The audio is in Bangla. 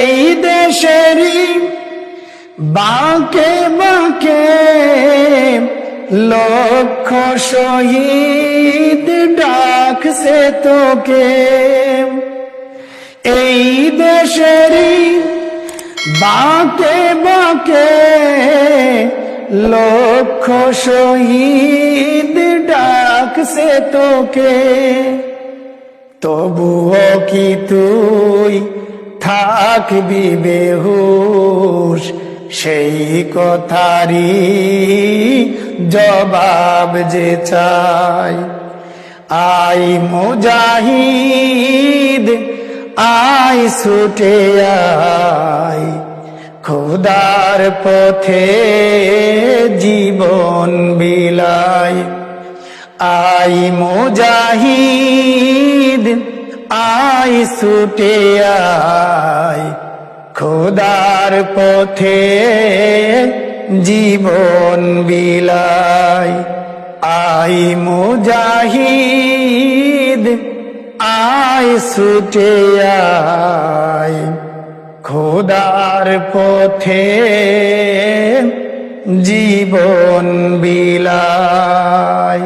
এই দেশেরই বাঁকে বাঁকে লক্ষ শহীদ ডাকছে তোকে। এই দেশেরই বাঁকে বাঁকে লক্ষ শহীদ ডাকছে তোকে। তবুও কি তুই থাকবি বেহুশ, সেই কথারই জবাব যে চাই। আই মুজাহিদ আই ছুটে আই, খোদার পথে জীবন বিলাই। আই মুজাহিদ আই ছুটে আই, খোদার পথে জীবন বিলাই। আই মুজাহিদ আই ছুটে আই, খোদার পথে জীবন বিলাই।